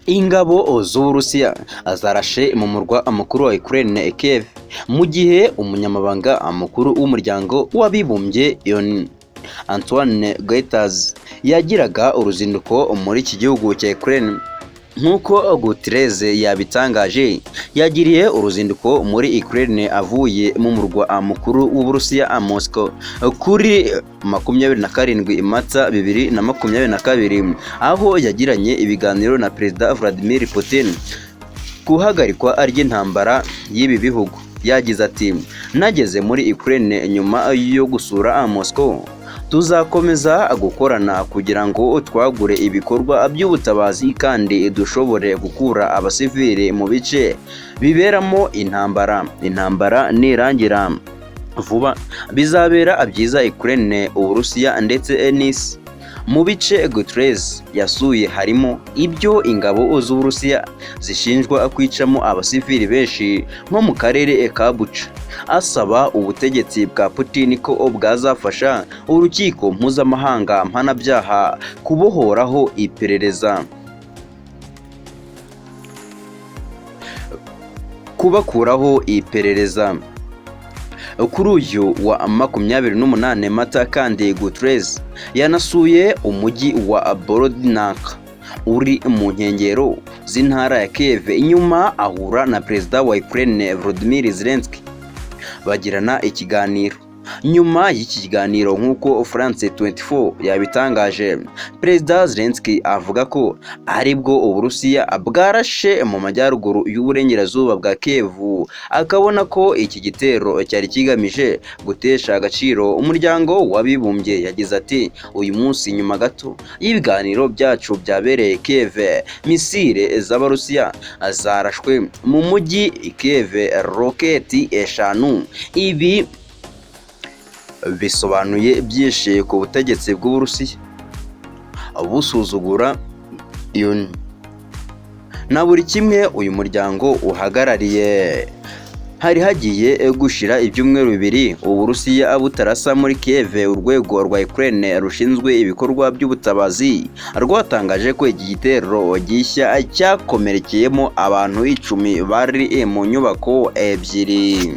Ingabo z'Uburusiya zarashe mu murwa mukuru wa Ukraine Kiev, mu gihe umunyamabanga mukuru w'umuryango w'abibumbye Antonio Guterres yagiraga uruzinduko muri iki gihugu cya Ukraine. Nk'uko Guterres yabitangaje, yagiriye uruzinduko muri Ukraine avuye mu murwa mukuru w'Uburusiya Moscow kuri 27 Mata 2022, aho yagiranye ibiganiro na Perezida Vladimir Putin ku ihagarikwa ry'intambara y'ibi bihugu. Yagize ati, nageze muri Ukraine nyuma yo gusura Moscow, tuzakomeza gukorana kugira ngo twagure ibikorwa by'ubutabazi kandi dushobore gukura abasivili mu bice biberamo intambara nirangira vuba bizabera byiza Ukraine, Uburusiya ndetse n'isi. Mu bice Guterres yasuye harimo ibyo ingabo z'Uburusiya zishinjwa kwicamo abasivili benshi nko mu karere ka Bucha, asaba ubutegetsi bwa Putin ko bwazafasha urukiko mpuzamahanga mpanabyaha kubohoraho iperereza, kubakuraho iperereza. Kuri uyu wa 28 Mata kandi Guterres yanasuye umujyi wa Borodyanka uri mu nkengero z'intara ya Kiev, inyuma ahura na Perezida wa Ukraine Volodymyr Zelensky bagirana ikiganiro. Nyuma y'iki kiganiro, nk'uko France 24 yabitangaje, Perezida Zelensky avuga ko aribwo Uburusiya bwarashe mu majyaruguru y'uburengerazuba bwa Kiev, akabona ko iki gitero cyari kigamije gutesha agaciro umuryango w'abibumbye. Yagize ati, uyu munsi nyuma gato y'ibiganiro byacu byabereye Kiev, misile z'Abarusiya zarashwe mu mujyi Kiev roketi 5. Ibi bisobanuye byinshi ku butegetsi bw'Uburusiya busuzugura na buri kimwe uyu muryango uhagarariye. Hari hagiye gushira ibyumweru 2 Uburusiya butarasa muri Kiev. Urwego rwa Ukraine rushinzwe ibikorwa by'ubutabazi rwatangaje ko iki gitero gishya cyakomerekeyemo abantu 10 bari mu nyubako ebyiri.